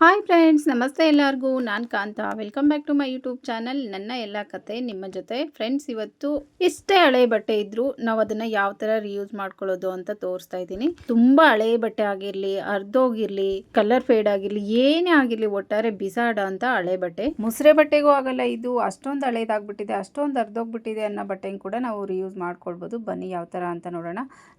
Hi friends, ನಮಸ್ತೆ ಎಲ್ಲರಿಗೂ. ನಾನು Kanta. Welcome back to my YouTube channel. ನನ್ನ ಎಲ್ಲ ಕತೆ ನಿಮ್ಮ ಜೊತೆ. ಫ್ರೆಂಡ್ಸ್, ಇವತ್ತು ಎಷ್ಟೇ ಹಳೆ ಬಟ್ಟೆ ಇದ್ರೂ ನಾವು ಅದನ್ನು ಯಾವ ಥರ ರಿಯೂಸ್ ಮಾಡ್ಕೊಳ್ಳೋದು ಅಂತ ತೋರಿಸ್ತಾ ಇದ್ದೀನಿ. ತುಂಬ ಹಳೆ ಬಟ್ಟೆ ಆಗಿರಲಿ, ಅರ್ಧೋಗಿರಲಿ, ಕಲರ್ ಫೇಡ್ ಆಗಿರಲಿ, ಏನೇ ಆಗಿರಲಿ, ಒಟ್ಟಾರೆ ಬಿಸಾಡ ಅಂತ ಹಳೆ ಬಟ್ಟೆ. ಮುಸ್ರೆ ಬಟ್ಟೆಗೂ ಆಗಲ್ಲ ಇದು. ಅಷ್ಟೊಂದು ಹಳೇದಾಗ್ಬಿಟ್ಟಿದೆ, ಅಷ್ಟೊಂದು ಅರ್ಧೋಗ್ಬಿಟ್ಟಿದೆ ಅನ್ನೋ ಬಟ್ಟೆನ ಕೂಡ ನಾವು ರಿಯೂಸ್ ಮಾಡ್ಕೊಳ್ಬೋದು. ಬನ್ನಿ ಯಾವ ಥರ ಅಂತ ನೋಡೋಣ.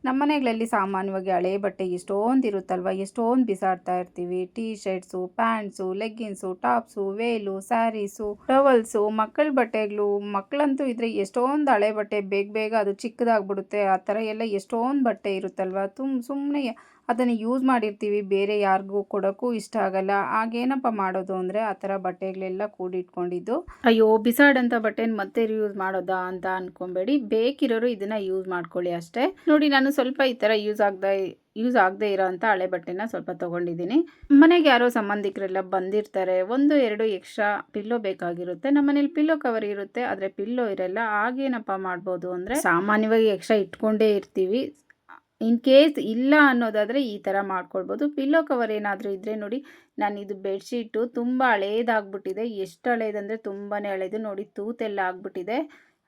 ನಮ್ಮ ಮನೆಗಳಲ್ಲಿ ಸಾಮಾನ್ಯವಾಗಿ ಹಳೆ ಬಟ್ಟೆ ಎಷ್ಟೊಂದು ಇರುತ್ತಲ್ವ, ಎಷ್ಟೊಂದು ಬಿಸಾಡ್ತಾ ಇರ್ತೀವಿ. T shirts, pants, leggings, tops, veil, saris, towels, ಮಕ್ಕಳ ಬಟ್ಟೆಗಳು. ಮಕ್ಕಳಂತೂ ಇದ್ರೆ ಎಷ್ಟೊಂದು ಹಳೆ ಬಟ್ಟೆ ಬೇಗ ಬೇಗ ಅದು ಚಿಕ್ಕದಾಗ್ಬಿಡುತ್ತೆ. ಆ ಥರ ಎಲ್ಲ ಎಷ್ಟೊಂದು ಬಟ್ಟೆ ಇರುತ್ತಲ್ವ. ಸುಮ್ಮನೆ ಅದನ್ನು ಯೂಸ್ ಮಾಡಿರ್ತೀವಿ, ಬೇರೆ ಯಾರಿಗೂ ಕೊಡೋಕ್ಕೂ ಇಷ್ಟ ಆಗಲ್ಲ. ಆಗೇನಪ್ಪ ಮಾಡೋದು ಅಂದರೆ ಆ ಥರ ಬಟ್ಟೆಗಳೆಲ್ಲ ಕೂಡಿಟ್ಕೊಂಡಿದ್ದು, ಅಯ್ಯೋ ಬಿಸಾಡಂಥ ಬಟ್ಟೆನ ಮತ್ತೆ ರಿಯೂಸ್ ಮಾಡೋದಾ ಅಂತ ಅನ್ಕೊಬೇಡಿ. ಬೇಕಿರೋರು ಇದನ್ನು ಯೂಸ್ ಮಾಡ್ಕೊಳ್ಳಿ ಅಷ್ಟೇ. ನೋಡಿ, ನಾನು ಸ್ವಲ್ಪ ಈ ಥರ ಯೂಸ್ ಆಗದೆ ಇರೋ ಅಂಥ ಹಳೆ ಬಟ್ಟೆನ ಸ್ವಲ್ಪ ತೊಗೊಂಡಿದ್ದೀನಿ. ಮನೆಗೆ ಯಾರೋ ಸಂಬಂಧಿಕರೆಲ್ಲ ಬಂದಿರ್ತಾರೆ, 1-2 ಎಕ್ಸ್ಟ್ರಾ ಪಿಲ್ಲೋ ಬೇಕಾಗಿರುತ್ತೆ. ನಮ್ಮ ಮನೇಲಿ ಪಿಲ್ಲೋ ಕವರ್ ಇರುತ್ತೆ, ಆದರೆ ಪಿಲ್ಲೋ ಇರಲ್ಲ. ಆಗೇನಪ್ಪ ಮಾಡ್ಬೋದು ಅಂದರೆ, ಸಾಮಾನ್ಯವಾಗಿ ಎಕ್ಸ್ಟ್ರಾ ಇಟ್ಕೊಂಡೇ ಇರ್ತೀವಿ. ಇನ್ ಕೇಸ್ ಇಲ್ಲ ಅನ್ನೋದಾದರೆ ಈ ಥರ ಮಾಡ್ಕೊಳ್ಬೋದು. ಪಿಲ್ಲೋ ಕವರ್ ಏನಾದರೂ ಇದ್ದರೆ ನೋಡಿ, ನಾನು ಇದು ಬೆಡ್ಶೀಟು ತುಂಬ ಹಳೇದಾಗ್ಬಿಟ್ಟಿದೆ. ಎಷ್ಟು ಹಳೇದಂದರೆ ತುಂಬಾ ಹಳೇದು. ನೋಡಿ, ತೂತೆಲ್ಲ ಆಗ್ಬಿಟ್ಟಿದೆ.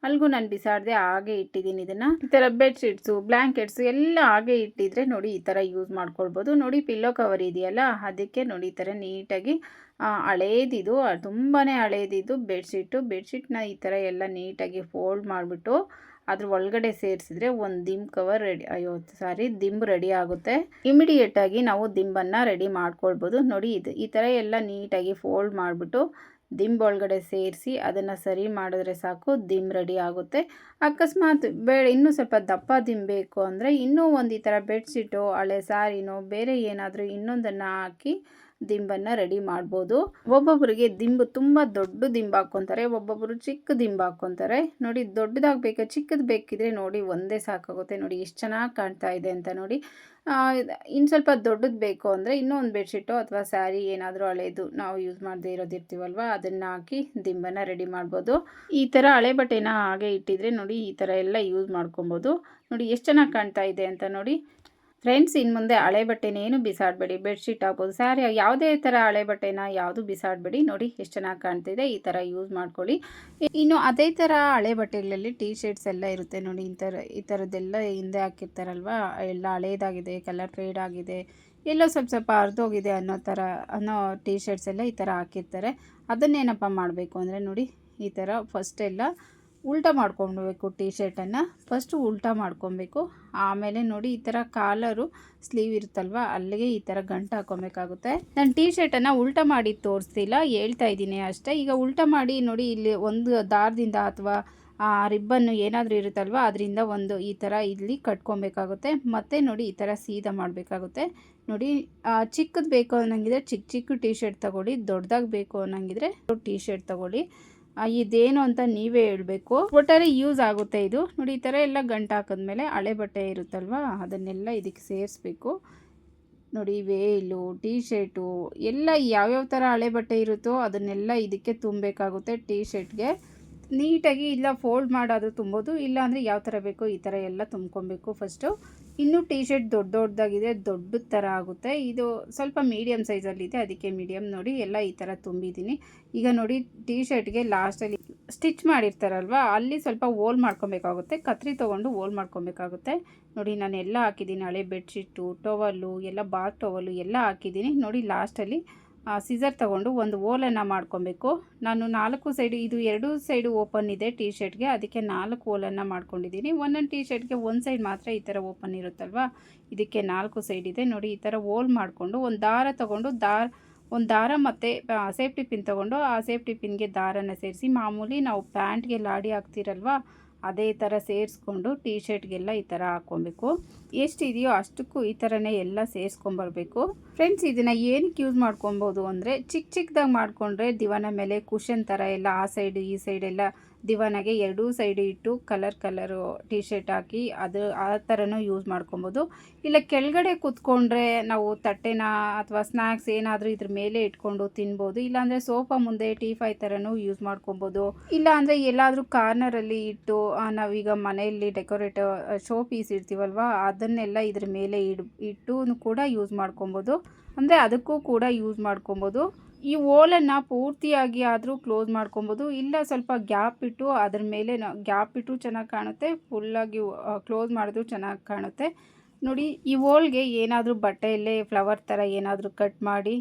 ಅಲ್ಗೂ ನಾನು ಬಿಸಾಡದೆ ಹಾಗೆ ಇಟ್ಟಿದ್ದೀನಿ ಇದನ್ನು. ಈ ಥರ ಬೆಡ್ಶೀಟ್ಸು, ಬ್ಲ್ಯಾಂಕೆಟ್ಸು ಎಲ್ಲ ಹಾಗೆ ಇಟ್ಟಿದ್ರೆ ನೋಡಿ ಈ ಥರ ಯೂಸ್ ಮಾಡ್ಕೊಳ್ಬೋದು. ನೋಡಿ, ಪಿಲ್ಲೋ ಕವರ್ ಇದೆಯಲ್ಲ, ಅದಕ್ಕೆ ನೋಡಿ ಈ ಥರ ನೀಟಾಗಿ ಹಳೇದಿದು, ತುಂಬಾ ಹಳೇದಿದು ಬೆಡ್ಶೀಟ್ನ ಈ ಥರ ಎಲ್ಲ ನೀಟಾಗಿ ಫೋಲ್ಡ್ ಮಾಡಿಬಿಟ್ಟು ಅದ್ರ ಒಳಗಡೆ ಸೇರಿಸಿದ್ರೆ ಒಂದು ದಿಂಬು ರೆಡಿ ಆಗುತ್ತೆ. ಇಮಿಡಿಯೇಟಾಗಿ ನಾವು ದಿಂಬನ್ನು ರೆಡಿ ಮಾಡ್ಕೊಳ್ಬೋದು. ನೋಡಿ, ಈ ಥರ ಎಲ್ಲ ನೀಟಾಗಿ ಫೋಲ್ಡ್ ಮಾಡಿಬಿಟ್ಟು ದಿಂಬು ಒಳಗಡೆ ಸೇರಿಸಿ ಅದನ್ನು ಸರಿ ಮಾಡಿದ್ರೆ ಸಾಕು, ದಿಂಬು ರೆಡಿ ಆಗುತ್ತೆ. ಅಕಸ್ಮಾತ್ ಇನ್ನೂ ಸ್ವಲ್ಪ ದಪ್ಪ ದಿಂಬು ಬೇಕು ಅಂದರೆ ಇನ್ನೂ ಒಂದು ಈ ಥರ ಬೆಡ್ಶೀಟು, ಹಳೆ ಸ್ಯಾರಿನೋ ಬೇರೆ ಏನಾದರೂ ಇನ್ನೊಂದನ್ನು ಹಾಕಿ ದಿಂಬನ್ನು ರೆಡಿ ಮಾಡ್ಬೋದು. ಒಬ್ಬೊಬ್ಬರಿಗೆ ದಿಂಬು ತುಂಬ ದೊಡ್ಡ ದಿಂಬು ಹಾಕ್ಕೊತಾರೆ, ಒಬ್ಬೊಬ್ಬರು ಚಿಕ್ಕ ದಿಂಬು ಹಾಕ್ಕೊತಾರೆ. ನೋಡಿ, ದೊಡ್ಡದಾಗಿ ಬೇಕಾ ಚಿಕ್ಕದು ಬೇಕಿದ್ರೆ ನೋಡಿ ಒಂದೇ ಸಾಕಾಗುತ್ತೆ. ನೋಡಿ ಎಷ್ಟು ಚೆನ್ನಾಗಿ ಕಾಣ್ತಾ ಇದೆ ಅಂತ ನೋಡಿ. ಇನ್ನು ಸ್ವಲ್ಪ ದೊಡ್ಡದು ಬೇಕು ಅಂದರೆ ಇನ್ನೂ ಒಂದು ಬೆಡ್ಶೀಟು ಅಥವಾ ಸ್ಯಾರಿ ಏನಾದರೂ ಹಳೇದು ನಾವು ಯೂಸ್ ಮಾಡದೇ ಇರೋದಿರ್ತೀವಲ್ವ, ಅದನ್ನು ಹಾಕಿ ದಿಂಬನ್ನು ರೆಡಿ ಮಾಡ್ಬೋದು. ಈ ಥರ ಹಳೆ ಬಟ್ಟೆನ ಹಾಗೆ ಇಟ್ಟಿದ್ರೆ ನೋಡಿ ಈ ಥರ ಎಲ್ಲ ಯೂಸ್ ಮಾಡ್ಕೊಬೋದು. ನೋಡಿ ಎಷ್ಟು ಚೆನ್ನಾಗಿ ಕಾಣ್ತಾ ಇದೆ ಅಂತ ನೋಡಿ. ಫ್ರೆಂಡ್ಸ್, ಇನ್ನು ಮುಂದೆ ಹಳೆ ಬಟ್ಟೆನೇನು ಬಿಸಾಡಬೇಡಿ. ಬೆಡ್ಶೀಟ್ ಆಗ್ಬೋದು, ಸ್ಯಾರಿ, ಯಾವುದೇ ಥರ ಹಳೆ ಬಟ್ಟೆನ ಯಾವುದು ಬಿಸಾಡಬೇಡಿ. ನೋಡಿ ಎಷ್ಟು ಚೆನ್ನಾಗಿ ಕಾಣ್ತಿದೆ. ಈ ಥರ ಯೂಸ್ ಮಾಡ್ಕೊಳ್ಳಿ. ಇನ್ನು ಅದೇ ಥರ ಹಳೆ ಬಟ್ಟೆಗಳಲ್ಲಿ ಟೀ ಶರ್ಟ್ಸ್ ಎಲ್ಲ ಇರುತ್ತೆ ನೋಡಿ. ಈ ಥರದ್ದೆಲ್ಲ ಹಿಂದೆ ಹಾಕಿರ್ತಾರಲ್ವ, ಎಲ್ಲ ಹಳೇದಾಗಿದೆ, ಕಲರ್ ಫೇಡ್ ಆಗಿದೆ, ಎಲ್ಲೋ ಸ್ವಲ್ಪ ಅರ್ಧೋಗಿದೆ ಅನ್ನೋ ಟೀ ಶರ್ಟ್ಸ್ ಎಲ್ಲ ಈ ಥರ ಹಾಕಿರ್ತಾರೆ. ಅದನ್ನೇನಪ್ಪ ಮಾಡಬೇಕು ಅಂದರೆ ನೋಡಿ, ಈ ಥರ ಫಸ್ಟ್ ಎಲ್ಲ ಉಲ್ಟಾ ಮಾಡ್ಕೊಳ್ಬೇಕು. ಟೀ ಶರ್ಟನ್ನು ಫಸ್ಟು ಉಲ್ಟಾ ಮಾಡ್ಕೊಬೇಕು. ಆಮೇಲೆ ನೋಡಿ ಈ ಥರ ಕಾಲರು ಸ್ಲೀವ್ ಇರುತ್ತಲ್ವ, ಅಲ್ಲಿಗೆ ಈ ಥರ ಗಂಟು ಹಾಕ್ಕೊಬೇಕಾಗುತ್ತೆ. ನಾನು ಟೀ ಶರ್ಟನ್ನು ಉಲ್ಟಾ ಮಾಡಿ ತೋರಿಸ್ತಿಲ್ಲ, ಹೇಳ್ತಾ ಇದ್ದೀನಿ ಅಷ್ಟೇ. ಈಗ ಉಲ್ಟಾ ಮಾಡಿ ನೋಡಿ, ಇಲ್ಲಿ ಒಂದು ದಾರದಿಂದ ಅಥವಾ ರಿಬ್ಬನ್ನು ಏನಾದರೂ ಇರುತ್ತಲ್ವ, ಅದರಿಂದ ಒಂದು ಈ ಥರ ಇಲ್ಲಿ ಕಟ್ಕೊಬೇಕಾಗುತ್ತೆ. ಮತ್ತು ನೋಡಿ ಈ ಥರ ಸೀದಾ ಮಾಡಬೇಕಾಗುತ್ತೆ. ನೋಡಿ, ಚಿಕ್ಕದು ಬೇಕು ಅನ್ನಂಗಿದ್ರೆ ಚಿಕ್ಕ ಟೀ ಶರ್ಟ್ ತೊಗೊಳ್ಳಿ, ದೊಡ್ಡದಾಗಿ ಬೇಕು ಅನ್ನಂಗಿದ್ರೆ ಟೀ ಶರ್ಟ್ ತೊಗೊಳ್ಳಿ. ಇದೇನು ಅಂತ ನೀವೇ ಹೇಳಬೇಕು. ಒಟ್ಟಾರೆ ಯೂಸ್ ಆಗುತ್ತೆ ಇದು. ನೋಡಿ, ಈ ಥರ ಎಲ್ಲ ಗಂಟು ಹಾಕಿದ್ಮೇಲೆ ಹಳೆ ಬಟ್ಟೆ ಇರುತ್ತಲ್ವ, ಅದನ್ನೆಲ್ಲ ಇದಕ್ಕೆ ಸೇರಿಸ್ಬೇಕು. ನೋಡಿ, ವೇಲು, ಟೀ ಶರ್ಟು ಎಲ್ಲ ಯಾವ್ಯಾವ ಥರ ಹಳೆ ಬಟ್ಟೆ ಇರುತ್ತೋ ಅದನ್ನೆಲ್ಲ ಇದಕ್ಕೆ ತುಂಬಬೇಕಾಗುತ್ತೆ. ಟೀ ಶರ್ಟ್ಗೆ ನೀಟಾಗಿ ಇಲ್ಲ ಫೋಲ್ಡ್ ಮಾಡೋದು ತುಂಬೋದು, ಇಲ್ಲಾಂದರೆ ಯಾವ ಥರ ಬೇಕೋ ಈ ಥರ ಎಲ್ಲ ತುಂಬ್ಕೊಬೇಕು ಫಸ್ಟು. ಇನ್ನೂ ಟೀ ಶರ್ಟ್ ದೊಡ್ಡದಾಗಿದೆ, ದೊಡ್ಡ ಥರ ಆಗುತ್ತೆ. ಇದು ಸ್ವಲ್ಪ ಮೀಡಿಯಮ್ ಸೈಜಲ್ಲಿದೆ, ಅದಕ್ಕೆ ಮೀಡಿಯಮ್. ನೋಡಿ ಎಲ್ಲ ಈ ಥರ ತುಂಬಿದ್ದೀನಿ. ಈಗ ನೋಡಿ, ಟೀ ಶರ್ಟ್ಗೆ ಲಾಸ್ಟಲ್ಲಿ ಸ್ಟಿಚ್ ಮಾಡಿರ್ತಾರಲ್ವ, ಅಲ್ಲಿ ಸ್ವಲ್ಪ ಹೋಲ್ ಮಾಡ್ಕೊಬೇಕಾಗುತ್ತೆ. ಕತ್ರಿ ತೊಗೊಂಡು ಹೋಲ್ ಮಾಡ್ಕೊಬೇಕಾಗುತ್ತೆ. ನೋಡಿ, ನಾನು ಎಲ್ಲ ಹಾಕಿದ್ದೀನಿ. ಹಳೆ ಬೆಡ್ಶೀಟು, ಟವಲ್ಲು, ಎಲ್ಲ ಬಾತ್ ಟವಲ್ಲು ಎಲ್ಲ ಹಾಕಿದ್ದೀನಿ. ನೋಡಿ, ಲಾಸ್ಟಲ್ಲಿ ಸಿಸರ್ ತೊಗೊಂಡು ಒಂದು ಹೋಲನ್ನು ಮಾಡ್ಕೊಬೇಕು. ನಾನು 4 ಸೈಡು, ಇದು 2 ಸೈಡು ಓಪನ್ ಇದೆ ಟೀ ಶರ್ಟ್ಗೆ, ಅದಕ್ಕೆ 4 ಹೋಲನ್ನು ಮಾಡ್ಕೊಂಡಿದ್ದೀನಿ. ಒಂದೊಂದು ಟೀ ಶರ್ಟ್ಗೆ ಒಂದು ಸೈಡ್ ಮಾತ್ರ ಈ ಥರ ಓಪನ್ ಇರುತ್ತಲ್ವ, ಇದಕ್ಕೆ 4 ಸೈಡ್ ಇದೆ. ನೋಡಿ, ಈ ಥರ ಹೋಲ್ ಮಾಡಿಕೊಂಡು ಒಂದು ದಾರ ತೊಗೊಂಡು ಒಂದು ದಾರ ಮತ್ತು ಸೇಫ್ಟಿ ಪಿನ್ ತೊಗೊಂಡು ಆ ಸೇಫ್ಟಿ ಪಿನ್ಗೆ ದಾರನ ಸೇರಿಸಿ, ಮಾಮೂಲಿ ನಾವು ಪ್ಯಾಂಟ್ಗೆ ಲಾಡಿ ಹಾಕ್ತಿರಲ್ವ ಅದೇ ಥರ ಸೇರಿಸ್ಕೊಂಡು ಟೀ ಶರ್ಟ್ಗೆಲ್ಲ ಈ ಥರ ಹಾಕ್ಕೊಬೇಕು. ಎಷ್ಟಿದೆಯೋ ಅಷ್ಟಕ್ಕೂ ಈ ಥರನೇ ಎಲ್ಲ ಸೇರಿಸ್ಕೊಂಬರ್ಬೇಕು. ಫ್ರೆಂಡ್ಸ್, ಇದನ್ನು ಏನಕ್ಕೆ ಯೂಸ್ ಮಾಡ್ಕೊಬೋದು ಅಂದರೆ, ಚಿಕ್ಕದಾಗಿ ಮಾಡಿಕೊಂಡ್ರೆ ದಿವಾನ ಮೇಲೆ ಕುಷನ್ ಥರ ಎಲ್ಲ ಆ ಸೈಡು ಈ ಸೈಡೆಲ್ಲ ದಿವಾನಾಗೆ ಎರಡೂ ಸೈಡು ಇಟ್ಟು ಕಲರು ಟೀ ಶರ್ಟ್ ಹಾಕಿ ಅದು ಆ ಥರನೂ ಯೂಸ್ ಮಾಡ್ಕೊಬೋದು. ಇಲ್ಲ ಕೆಳಗಡೆ ಕೂತ್ಕೊಂಡ್ರೆ ನಾವು ತಟ್ಟೆನ ಅಥವಾ ಸ್ನ್ಯಾಕ್ಸ್ ಏನಾದರೂ ಇದ್ರ ಮೇಲೆ ಇಟ್ಕೊಂಡು ತಿನ್ಬೋದು. ಇಲ್ಲಾಂದರೆ ಸೋಫಾ ಮುಂದೆ ಟೀಫೈ ಥರನೂ ಯೂಸ್ ಮಾಡ್ಕೊಬೋದು. ಇಲ್ಲ ಅಂದರೆ ಎಲ್ಲಾದರೂ ಕಾರ್ನರಲ್ಲಿ ಇಟ್ಟು ನಾವೀಗ ಮನೆಯಲ್ಲಿ ಡೆಕೋರೇಟ್ ಶೋ ಪೀಸ್ ಇಡ್ತೀವಲ್ವ ಅದನ್ನೆಲ್ಲ ಇದ್ರ ಮೇಲೆ ಇಟ್ಟು ಕೂಡ ಯೂಸ್ ಮಾಡ್ಕೊಬೋದು. ಅಂದರೆ ಅದಕ್ಕೂ ಕೂಡ ಯೂಸ್ ಮಾಡ್ಕೊಬೋದು. ಈ ಓಲನ್ನು ಪೂರ್ತಿಯಾಗಿ ಆದರೂ ಕ್ಲೋಸ್ ಮಾಡ್ಕೊಬೋದು. ಇಲ್ಲ ಸ್ವಲ್ಪ ಗ್ಯಾಪ್ ಇಟ್ಟು ಅದ್ರ ಮೇಲೆ ಗ್ಯಾಪ್ ಇಟ್ಟು ಚೆನ್ನಾಗಿ ಕಾಣುತ್ತೆ, ಫುಲ್ಲಾಗಿ ಕ್ಲೋಸ್ ಮಾಡಿದ್ರು ಚೆನ್ನಾಗಿ ಕಾಣುತ್ತೆ. ನೋಡಿ ಈ ಓಲ್ಗೆ ಏನಾದರೂ ಬಟ್ಟೆಯಲ್ಲೇ ಫ್ಲವರ್ ಥರ ಏನಾದರೂ ಕಟ್ ಮಾಡಿ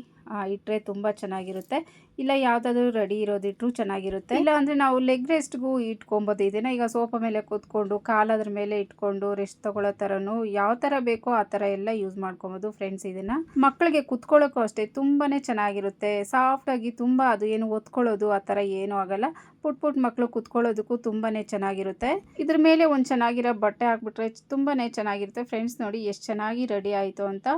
ಇಟ್ಟರೆ ತುಂಬ ಚೆನ್ನಾಗಿರುತ್ತೆ. ಇಲ್ಲ ಯಾವುದಾದ್ರೂ ರೆಡಿ ಇರೋದಿಟ್ಟರು ಚೆನ್ನಾಗಿರುತ್ತೆ. ಇಲ್ಲ ಅಂದರೆ ನಾವು ಲೆಗ್ ರೆಸ್ಟ್ಗೂ ಇಟ್ಕೊಬೋದು. ಇದನ್ನು ಈಗ ಸೋಫಾ ಮೇಲೆ ಕೂತ್ಕೊಂಡು ಕಾಲದ್ರ ಮೇಲೆ ಇಟ್ಕೊಂಡು ರೆಸ್ಟ್ ತೊಗೊಳ್ಳೋ ಥರನೂ ಯಾವ ಥರ ಬೇಕೋ ಆ ಥರ ಎಲ್ಲ ಯೂಸ್ ಮಾಡ್ಕೊಬೋದು ಫ್ರೆಂಡ್ಸ್. ಇದನ್ನು ಮಕ್ಕಳಿಗೆ ಕೂತ್ಕೊಳ್ಳೋಕ್ಕೂ ಅಷ್ಟೇ ತುಂಬಾ ಚೆನ್ನಾಗಿರುತ್ತೆ. ಸಾಫ್ಟಾಗಿ ತುಂಬ ಅದು ಏನು ಒತ್ಕೊಳ್ಳೋದು ಆ ಥರ ಏನೂ ಆಗಲ್ಲ. ಪುಟ್ ಮಕ್ಕಳು ಕೂತ್ಕೊಳ್ಳೋದಕ್ಕೂ ತುಂಬಾ ಚೆನ್ನಾಗಿರುತ್ತೆ. ಇದ್ರ ಮೇಲೆ ಒಂದು ಚೆನ್ನಾಗಿರೋ ಬಟ್ಟೆ ಹಾಕ್ಬಿಟ್ರೆ ತುಂಬಾ ಚೆನ್ನಾಗಿರುತ್ತೆ ಫ್ರೆಂಡ್ಸ್. ನೋಡಿ ಎಷ್ಟು ಚೆನ್ನಾಗಿ ರೆಡಿ ಆಯಿತು ಅಂತ.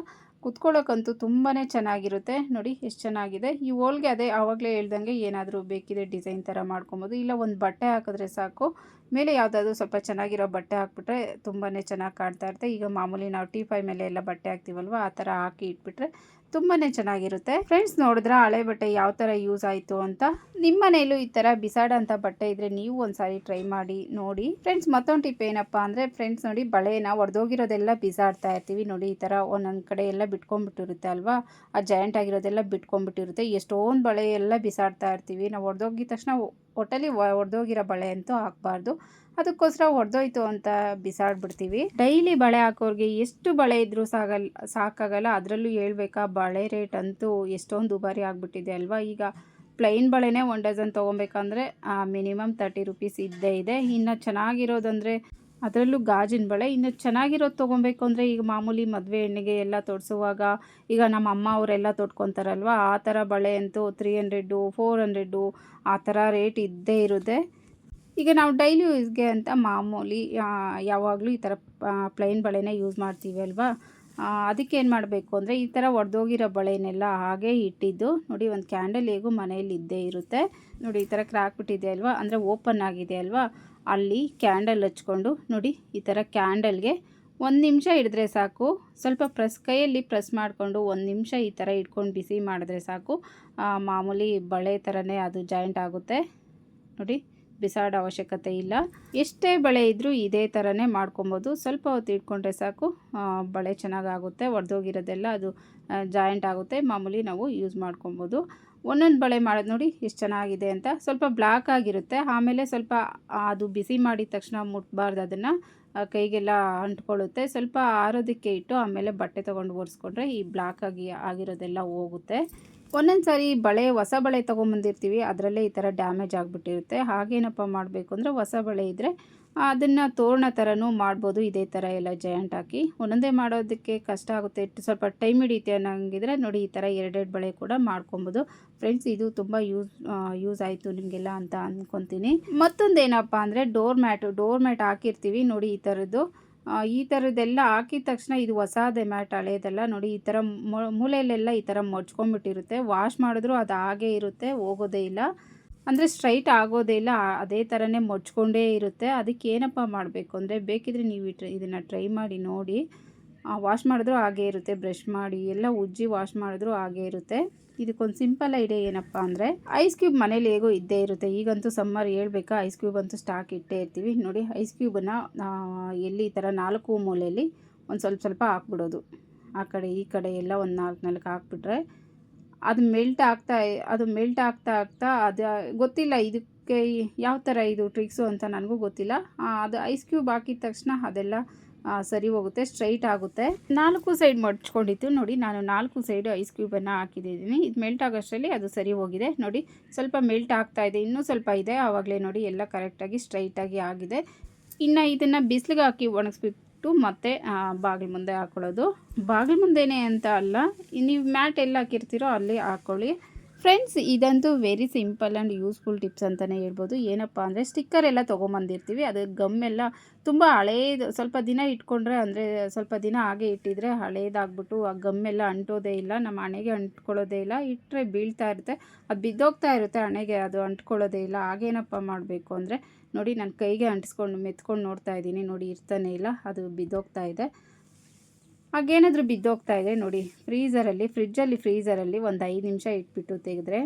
ಕುತ್ಕೊಳ್ಳೋಕ್ಕಂತೂ ತುಂಬಾ ಚೆನ್ನಾಗಿರುತ್ತೆ. ನೋಡಿ ಎಷ್ಟು ಚೆನ್ನಾಗಿದೆ. ಈ ಓಲ್ಗೆ ಅದೇ ಆವಾಗಲೇ ಹೇಳ್ದಂಗೆ ಏನಾದರೂ ಬೇಕಿದೆ ಡಿಸೈನ್ ಥರ ಮಾಡ್ಕೊಬೋದು. ಇಲ್ಲ ಒಂದು ಬಟ್ಟೆ ಹಾಕಿದ್ರೆ ಸಾಕು, ಮೇಲೆ ಯಾವುದಾದ್ರೂ ಸ್ವಲ್ಪ ಚೆನ್ನಾಗಿರೋ ಬಟ್ಟೆ ಹಾಕ್ಬಿಟ್ರೆ ತುಂಬಾ ಚೆನ್ನಾಗಿ ಕಾಣ್ತಾ ಇರುತ್ತೆ. ಈಗ ಮಾಮೂಲಿ ನಾವು ಟೀಫೈ ಮೇಲೆ ಎಲ್ಲ ಬಟ್ಟೆ ಹಾಕ್ತೀವಲ್ವ ಆ ಥರ ಹಾಕಿ ಇಟ್ಬಿಟ್ರೆ ತುಂಬಾ ಚೆನ್ನಾಗಿರುತ್ತೆ ಫ್ರೆಂಡ್ಸ್. ನೋಡಿದ್ರೆ ಹಳೆ ಬಟ್ಟೆ ಯಾವ ಥರ ಯೂಸ್ ಆಯಿತು ಅಂತ. ನಿಮ್ಮ ಮನೇಲೂ ಈ ಥರ ಬಿಸಾಡೋಂಥ ಬಟ್ಟೆ ಇದ್ದರೆ ನೀವು ಒಂದ್ಸಾರಿ ಟ್ರೈ ಮಾಡಿ ನೋಡಿ ಫ್ರೆಂಡ್ಸ್. ಮತ್ತೊಂದು ಟಿಪ್ ಏನಪ್ಪ ಅಂದರೆ ಫ್ರೆಂಡ್ಸ್ ನೋಡಿ, ಬಳೆನ ಒಡೆದೋಗಿರೋದೆಲ್ಲ ಬಿಸಾಡ್ತಾ ಇರ್ತೀವಿ. ನೋಡಿ ಈ ಥರ ಒಂದೊಂದು ಕಡೆ ಎಲ್ಲ ಬಿಟ್ಕೊಂಡ್ಬಿಟ್ಟಿರುತ್ತೆ ಅಲ್ವಾ, ಆ ಜಾಯಿಂಟ್ ಆಗಿರೋದೆಲ್ಲ ಬಿಟ್ಕೊಂಡ್ಬಿಟ್ಟಿರುತ್ತೆ. ಎಷ್ಟೊಂದು ಬಳೆ ಎಲ್ಲ ಬಿಸಾಡ್ತಾ ಇರ್ತೀವಿ. ನಾವು ಒಡೆದೋಗಿದ ತಕ್ಷಣ ಒಟ್ಟಲ್ಲಿ ಒಡೆದೋಗಿರೋ ಬಳೆ ಅಂತೂ ಹಾಕಬಾರ್ದು. ಅದಕ್ಕೋಸ್ಕರ ಒಡೆದೋಯ್ತು ಅಂತ ಬಿಸಾಡ್ಬಿಡ್ತೀವಿ. ಡೈಲಿ ಬಳೆ ಹಾಕೋರಿಗೆ ಎಷ್ಟು ಬಳೆ ಇದ್ರೂ ಸಾಕಾಗಲ್ಲ. ಅದರಲ್ಲೂ ಹೇಳ್ಬೇಕಾ, ಬಳೆ ರೇಟ್ ಅಂತೂ ಎಷ್ಟೊಂದು ದುಬಾರಿ ಆಗಿಬಿಟ್ಟಿದೆ ಅಲ್ವಾ. ಈಗ ಪ್ಲೈನ್ ಬಳೆನೇ 1 ಡಜನ್ ತೊಗೊಬೇಕಂದ್ರೆ ಮಿನಿಮಮ್ 30 ರೂಪೀಸ್ ಇದ್ದೇ ಇದೆ. ಇನ್ನು ಚೆನ್ನಾಗಿರೋದಂದರೆ ಅದರಲ್ಲೂ ಗಾಜಿನ ಬಳೆ ಇನ್ನು ಚೆನ್ನಾಗಿರೋದು ತೊಗೊಬೇಕು ಅಂದರೆ ಈಗ ಮಾಮೂಲಿ ಮದುವೆ ಹೆಣ್ಣಿಗೆ ಎಲ್ಲ ತೊಡಿಸುವಾಗ ಈಗ ನಮ್ಮ ಅಮ್ಮ ಅವರೆಲ್ಲ ತೊಟ್ಕೊತಾರಲ್ವ ಆ ಥರ ಬಳೆ ಅಂತೂ 300 400 ಆ ಥರ ರೇಟ್ ಇದ್ದೇ ಇರುತ್ತೆ. ಈಗ ನಾವು ಡೈಲಿ ಯೂಸ್ಗೆ ಅಂತ ಮಾಮೂಲಿ ಯಾವಾಗಲೂ ಈ ಥರ ಪ್ಲೈನ್ ಬಳೆನೇ ಯೂಸ್ ಮಾಡ್ತೀವಿ ಅಲ್ವಾ. ಅದಕ್ಕೆ ಏನು ಮಾಡಬೇಕು ಅಂದರೆ ಈ ಥರ ಒಡೆದೋಗಿರೋ ಬಳೆನೆಲ್ಲ ಹಾಗೆ ಇಟ್ಟಿದ್ದು ನೋಡಿ, ಒಂದು ಕ್ಯಾಂಡಲ್ ಹೇಗೂ ಮನೆಯಲ್ಲಿ ಇದ್ದೇ ಇರುತ್ತೆ. ನೋಡಿ ಈ ಥರ ಕ್ರ್ಯಾಕ್ ಬಿಟ್ಟಿದೆ ಅಲ್ವಾ, ಅಂದರೆ ಓಪನ್ ಆಗಿದೆ ಅಲ್ವಾ, ಅಲ್ಲಿ ಕ್ಯಾಂಡಲ್ ಹಚ್ಕೊಂಡು ನೋಡಿ ಈ ಥರ ಕ್ಯಾಂಡಲ್ಗೆ 1 ನಿಮಿಷ ಹಿಡಿದ್ರೆ ಸಾಕು. ಸ್ವಲ್ಪ ಕೈಯಲ್ಲಿ ಪ್ರೆಸ್ ಮಾಡಿಕೊಂಡು 1 ನಿಮಿಷ ಈ ಥರ ಇಟ್ಕೊಂಡು ಬಿಸಿ ಮಾಡಿದ್ರೆ ಸಾಕು. ಮಾಮೂಲಿ ಬಳೆ ಥರನೇ ಅದು ಜಾಯಿಂಟ್ ಆಗುತ್ತೆ. ನೋಡಿ ಬಿಸಾಡೋ ಅವಶ್ಯಕತೆ ಇಲ್ಲ. ಎಷ್ಟೇ ಬಳೆ ಇದ್ದರೂ ಇದೇ ಥರನೇ ಮಾಡ್ಕೊಬೋದು. ಸ್ವಲ್ಪ ಹೊತ್ತು ಇಟ್ಕೊಂಡ್ರೆ ಸಾಕು, ಬಳೆ ಚೆನ್ನಾಗಾಗುತ್ತೆ. ಒಡೆದೋಗಿರೋದೆಲ್ಲ ಅದು ಜಾಯಿಂಟ್ ಆಗುತ್ತೆ. ಮಾಮೂಲಿ ನಾವು ಯೂಸ್ ಮಾಡ್ಕೊಬೋದು. ಒಂದೊಂದು ಬಳೆ ಮಾಡೋದು ನೋಡಿ ಎಷ್ಟು ಚೆನ್ನಾಗಿದೆ ಅಂತ. ಸ್ವಲ್ಪ ಬ್ಲ್ಯಾಕ್ ಆಗಿರುತ್ತೆ, ಆಮೇಲೆ ಸ್ವಲ್ಪ ಅದು ಬಿಸಿ ಮಾಡಿದ ತಕ್ಷಣ ಮುಟ್ಬಾರ್ದು, ಅದನ್ನು ಕೈಗೆಲ್ಲ ಅಂಟ್ಕೊಳ್ಳುತ್ತೆ. ಸ್ವಲ್ಪ ಆರೋದಕ್ಕೆ ಇಟ್ಟು ಆಮೇಲೆ ಬಟ್ಟೆ ತೊಗೊಂಡು ಒರೆಸ್ಕೊಂಡ್ರೆ ಈ ಬ್ಲ್ಯಾಕ್ ಆಗಿರೋದೆಲ್ಲ ಹೋಗುತ್ತೆ. ಒಂದೊಂದು ಸಾರಿ ಹೊಸ ಬಳೆ ತೊಗೊಂಬಂದಿರ್ತೀವಿ, ಅದರಲ್ಲೇ ಈ ಥರ ಡ್ಯಾಮೇಜ್ ಆಗಿಬಿಟ್ಟಿರುತ್ತೆ. ಹಾಗೇನಪ್ಪ ಮಾಡಬೇಕು ಅಂದರೆ ಹೊಸ ಬಳೆ ಇದ್ದರೆ ಅದನ್ನು ತೋರಣ ಥರನೂ ಮಾಡ್ಬೋದು. ಇದೇ ಥರ ಎಲ್ಲ ಜಾಯಿಂಟ್ ಹಾಕಿ ಒಂದೊಂದೇ ಮಾಡೋದಕ್ಕೆ ಕಷ್ಟ ಆಗುತ್ತೆ, ಸ್ವಲ್ಪ ಟೈಮ್ ಹಿಡಿಯುತ್ತೆ ಅನ್ನೋಂಗಿದ್ರೆ ನೋಡಿ ಈ ಥರ 2 ಬಳೆ ಕೂಡ ಮಾಡ್ಕೊಬೋದು ಫ್ರೆಂಡ್ಸ್. ಇದು ತುಂಬ ಯೂಸ್ ಆಯಿತು ನಿಮಗೆಲ್ಲ ಅಂತ ಅಂದ್ಕೊತೀನಿ. ಮತ್ತೊಂದೇನಪ್ಪ ಅಂದರೆ ಡೋರ್ ಮ್ಯಾಟ್ ಹಾಕಿರ್ತೀವಿ ನೋಡಿ ಈ ಥರದ್ದೆಲ್ಲ ಹಾಕಿದ ತಕ್ಷಣ ಇದು ಹೊಸದೇ ಮ್ಯಾಟ್, ಹಳೇದಲ್ಲ. ನೋಡಿ ಈ ಥರ ಮೂಲೆಯಲ್ಲೆಲ್ಲ ಈ ಥರ ಮಡ್ಚ್ಕೊಂಡ್ಬಿಟ್ಟಿರುತ್ತೆ. ವಾಶ್ ಮಾಡಿದ್ರೂ ಅದು ಹಾಗೇ ಇರುತ್ತೆ, ಹೋಗೋದೇ ಇಲ್ಲ, ಅಂದರೆ ಸ್ಟ್ರೈಟ್ ಆಗೋದೇ ಇಲ್ಲ, ಅದೇ ಥರನೇ ಮಡ್ಚ್ಕೊಂಡೇ ಇರುತ್ತೆ. ಅದಕ್ಕೆ ಏನಪ್ಪ ಮಾಡಬೇಕು ಅಂದರೆ ಬೇಕಿದ್ರೆ ನೀವು ಇದನ್ನು ಟ್ರೈ ಮಾಡಿ ನೋಡಿ. ವಾಶ್ ಮಾಡಿದ್ರೂ ಹಾಗೇ ಇರುತ್ತೆ, ಬ್ರಷ್ ಮಾಡಿ ಎಲ್ಲ ಉಜ್ಜಿ ವಾಶ್ ಮಾಡಿದ್ರೂ ಹಾಗೇ ಇರುತ್ತೆ. ಇದಕ್ಕೊಂದು ಸಿಂಪಲ್ ಐಡಿಯಾ ಏನಪ್ಪ ಅಂದರೆ ಐಸ್ ಕ್ಯೂಬ್ ಮನೇಲಿ ಹೇಗೋ ಇದ್ದೇ ಇರುತ್ತೆ. ಈಗಂತೂ ಸಮ್ಮರ್ ಹೇಳ್ಬೇಕಾ, ಐಸ್ ಕ್ಯೂಬ್ ಅಂತೂ ಸ್ಟಾಕ್ ಇಟ್ಟೇ ಇರ್ತೀವಿ. ನೋಡಿ ಐಸ್ ಕ್ಯೂಬನ್ನು ಎಲ್ಲಿ ಈ ಥರ 4 ಮೂಲೆಯಲ್ಲಿ ಒಂದು ಸ್ವಲ್ಪ ಹಾಕ್ಬಿಡೋದು. ಆ ಕಡೆ ಈ ಕಡೆ ಎಲ್ಲ ಒಂದು 4 ಹಾಕ್ಬಿಟ್ರೆ ಅದು ಮೆಲ್ಟ್ ಆಗ್ತಾ ಅದು ಗೊತ್ತಿಲ್ಲ ಇದಕ್ಕೆ ಯಾವ ಥರ ಇದು ಟ್ರಿಕ್ಸು ಅಂತ ನನಗೂ ಗೊತ್ತಿಲ್ಲ. ಅದು ಐಸ್ ಕ್ಯೂಬ್ ಹಾಕಿದ ತಕ್ಷಣ ಅದೆಲ್ಲ ಸರಿ ಹೋಗುತ್ತೆ, ಸ್ಟ್ರೈಟ್ ಆಗುತ್ತೆ. 4 ಸೈಡ್ ಮಡ್ಚ್ಕೊಂಡಿತ್ತು ನೋಡಿ, ನಾನು 4 ಸೈಡು ಐಸ್ ಕ್ಯೂಬನ್ನು ಹಾಕಿದ್ದೀನಿ. ಇದು ಮೆಲ್ಟ್ ಆಗೋಷ್ಟರಲ್ಲಿ ಅದು ಸರಿ ಹೋಗಿದೆ. ನೋಡಿ ಸ್ವಲ್ಪ ಮೆಲ್ಟ್ ಆಗ್ತಾ ಇದೆ, ಇನ್ನೂ ಸ್ವಲ್ಪ ಇದೆ, ಆವಾಗಲೇ ನೋಡಿ ಎಲ್ಲ ಕರೆಕ್ಟಾಗಿ ಸ್ಟ್ರೈಟಾಗಿ ಆಗಿದೆ. ಇನ್ನು ಇದನ್ನು ಬಿಸಿಲಿಗೆ ಹಾಕಿ ಒಣಗಿಸ್ಬಿಟ್ಟು ಮತ್ತೆ ಬಾಗಿಲು ಮುಂದೆ ಹಾಕ್ಕೊಳ್ಳೋದು. ಬಾಗಿಲು ಮುಂದೆನೇ ಅಂತ ಅಲ್ಲ, ನೀವು ಮ್ಯಾಟ್ ಎಲ್ಲ ಹಾಕಿರ್ತೀರೋ ಅಲ್ಲಿ ಹಾಕ್ಕೊಳ್ಳಿ. ಫ್ರೆಂಡ್ಸ್, ಇದಂತೂ very simple and useful tips ಅಂತಲೇ ಹೇಳ್ಬೋದು. ಏನಪ್ಪ ಅಂದರೆ ಸ್ಟಿಕ್ಕರ್ ಎಲ್ಲ ತೊಗೊಂಬಂದಿರ್ತೀವಿ, ಅದು ಗಮ್ಮೆಲ್ಲ ತುಂಬ ಹಳೇದು, ಸ್ವಲ್ಪ ದಿನ ಇಟ್ಕೊಂಡ್ರೆ ಅಂದರೆ ಸ್ವಲ್ಪ ದಿನ ಹಾಗೆ ಇಟ್ಟಿದ್ರೆ ಹಳೇದಾಗ್ಬಿಟ್ಟು ಆ ಗಮ್ಮೆಲ್ಲ ಅಂಟೋದೇ ಇಲ್ಲ, ನಮ್ಮ ಹಣೆಗೆ ಅಂಟ್ಕೊಳ್ಳೋದೇ ಇಲ್ಲ, ಇಟ್ಟರೆ ಬೀಳ್ತಾ ಇರುತ್ತೆ, ಅದು ಬಿದ್ದೋಗ್ತಾ ಇರುತ್ತೆ ಹಣೆಗೆ, ಅದು ಅಂಟ್ಕೊಳ್ಳೋದೇ ಇಲ್ಲ. ಆಗೇನಪ್ಪ ಮಾಡಬೇಕು ಅಂದರೆ ನೋಡಿ, ನಾನು ಕೈಗೆ ಅಂಟಿಸ್ಕೊಂಡು ಮೆತ್ಕೊಂಡು ನೋಡ್ತಾ ಇದ್ದೀನಿ, ನೋಡಿ ಇರ್ತಾನೆ ಇಲ್ಲ, ಅದು ಬಿದ್ದೋಗ್ತಾ ಇದೆ. ಹಾಗೇನಾದರೂ ಬಿದ್ದೋಗ್ತಾ ಇದೆ ನೋಡಿ, ಫ್ರಿಜ್ಜಲ್ಲಿ ಒಂದು 5 ನಿಮಿಷ ಇಟ್ಬಿಟ್ಟು ತೆಗೆದ್ರೆ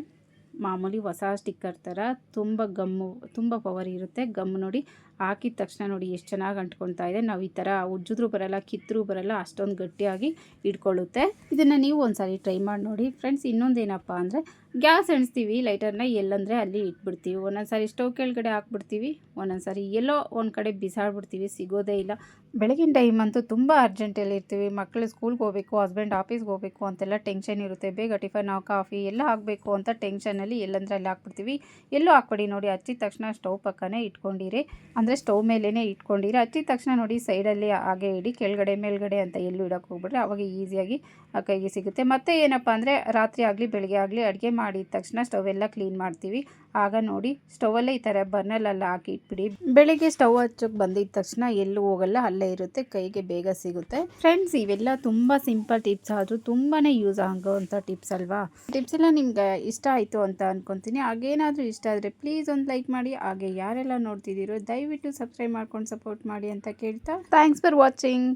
ಮಾಮೂಲಿ ಹೊಸ ಸ್ಟಿಕ್ಕರ್ ಥರ ತುಂಬ ಪವರ್ ಇರುತ್ತೆ. ಗಮ್ ನೋಡಿ ಹಾಕಿದ ತಕ್ಷಣ ನೋಡಿ ಎಷ್ಟು ಚೆನ್ನಾಗಿ ಅಂಟ್ಕೊಳ್ತಾ ಇದೆ. ನಾವು ಈ ಥರ ಉಜ್ಜಿದ್ರೂ ಬರಲ್ಲ, ಕಿತ್ತರೂ ಬರಲ್ಲ, ಅಷ್ಟೊಂದು ಗಟ್ಟಿಯಾಗಿ ಇಟ್ಕೊಳ್ಳುತ್ತೆ. ಇದನ್ನು ನೀವು ಒಂದ್ಸರಿ ಟ್ರೈ ಮಾಡಿ ನೋಡಿ ಫ್ರೆಂಡ್ಸ್. ಇನ್ನೊಂದೇನಪ್ಪ ಅಂದರೆ ಗ್ಯಾಸ್ ಎಣಿಸ್ತೀವಿ, ಲೈಟರ್ನ ಎಲ್ಲಂದರೆ ಅಲ್ಲಿ ಇಟ್ಬಿಡ್ತೀವಿ, ಒಂದೊಂದು ಸಾರಿ ಸ್ಟವ್ ಕೆಳಗಡೆ ಹಾಕ್ಬಿಡ್ತೀವಿ, ಒಂದೊಂದು ಸಾರಿ ಎಲ್ಲೋ ಒಂದು ಕಡೆ ಬಿಸಾಡ್ಬಿಡ್ತೀವಿ, ಸಿಗೋದೇ ಇಲ್ಲ. ಬೆಳಗಿನ ಟೈಮ್ ಅಂತೂ ತುಂಬ ಅರ್ಜೆಂಟಲ್ಲಿ ಇರ್ತೀವಿ, ಮಕ್ಕಳು ಸ್ಕೂಲ್ಗೆ ಹೋಗಬೇಕು, ಹಸ್ಬೆಂಡ್ ಆಫೀಸ್ಗೆ ಹೋಗಬೇಕು ಅಂತೆಲ್ಲ ಟೆನ್ಷನ್ ಇರುತ್ತೆ, ಬೇಗ ಟಿಫನ್ ಕಾಫಿ ಎಲ್ಲ ಆಗಬೇಕು ಅಂತ ಟೆನ್ಷನಲ್ಲಿ ಎಲ್ಲಂದ್ರೆ ಅಲ್ಲಿ ಹಾಕ್ಬಿಡ್ತೀವಿ. ಎಲ್ಲೂ ಹಾಕ್ಬಿಡಿ ನೋಡಿ, ಹಚ್ಚಿದ ತಕ್ಷಣ ಸ್ಟವ್ ಪಕ್ಕನೇ ಇಟ್ಕೊಂಡಿರಿ, ಅಂದರೆ ಸ್ಟವ್ ಮೇಲೇ ಇಟ್ಕೊಂಡಿರಿ. ಹಚ್ಚಿದ ತಕ್ಷಣ ನೋಡಿ ಸೈಡಲ್ಲಿ ಹಾಗೆ ಇಡಿ, ಕೆಳಗಡೆ ಮೇಲ್ಗಡೆ ಅಂತ ಎಲ್ಲೂ ಇಡೋಕ್ಕೆ ಹೋಗ್ಬಿಟ್ರೆ ಅವಾಗ ಈಸಿಯಾಗಿ ಆ ಕೈಗೆ ಸಿಗುತ್ತೆ. ಮತ್ತು ಏನಪ್ಪ ಅಂದರೆ ರಾತ್ರಿ ಆಗಲಿ ಬೆಳಗ್ಗೆ ಆಗಲಿ ಅಡುಗೆ ಮಾಡಿದ ತಕ್ಷಣ ಸ್ಟವ್ ಎಲ್ಲ ಕ್ಲೀನ್ ಮಾಡ್ತೀವಿ, ಆಗ ನೋಡಿ ಸ್ಟವಲ್ಲೇ ಈ ಥರ ಬರ್ನಲ್ಲೆಲ್ಲ ಹಾಕಿ ಇಟ್ಬಿಡಿ, ಬೆಳಿಗ್ಗೆ ಸ್ಟವ್ ಹಚ್ಚೋಕ್ಕೆ ಬಂದಿದ್ದ ತಕ್ಷಣ ಎಲ್ಲೂ ಹೋಗಲ್ಲ, ಅಲ್ಲೇ ಇರುತ್ತೆ, ಕೈಗೆ ಬೇಗ ಸಿಗುತ್ತೆ. ಫ್ರೆಂಡ್ಸ್, ಇವೆಲ್ಲ ತುಂಬ ಸಿಂಪಲ್ ಟಿಪ್ಸ್ ಆದರೂ ತುಂಬಾ ಯೂಸ್ ಆಗೋವಂಥ ಟಿಪ್ಸ್ ಅಲ್ವಾ. ಟಿಪ್ಸ್ ಎಲ್ಲ ನಿಮ್ಗೆ ಇಷ್ಟ ಆಯಿತು ಅಂತ ಅಂದ್ಕೊತೀನಿ. ಹಾಗೇನಾದರೂ ಇಷ್ಟ ಆದರೆ ಪ್ಲೀಸ್ ಒಂದು ಲೈಕ್ ಮಾಡಿ, ಹಾಗೆ ಯಾರೆಲ್ಲ ನೋಡ್ತಿದ್ದೀರೋ ದಯವಿಟ್ಟು ಸಬ್ಸ್ಕ್ರೈಬ್ ಮಾಡ್ಕೊಂಡು ಸಪೋರ್ಟ್ ಮಾಡಿ ಅಂತ ಕೇಳ್ತಾ, ಥ್ಯಾಂಕ್ಸ್ ಫಾರ್ ವಾಚಿಂಗ್.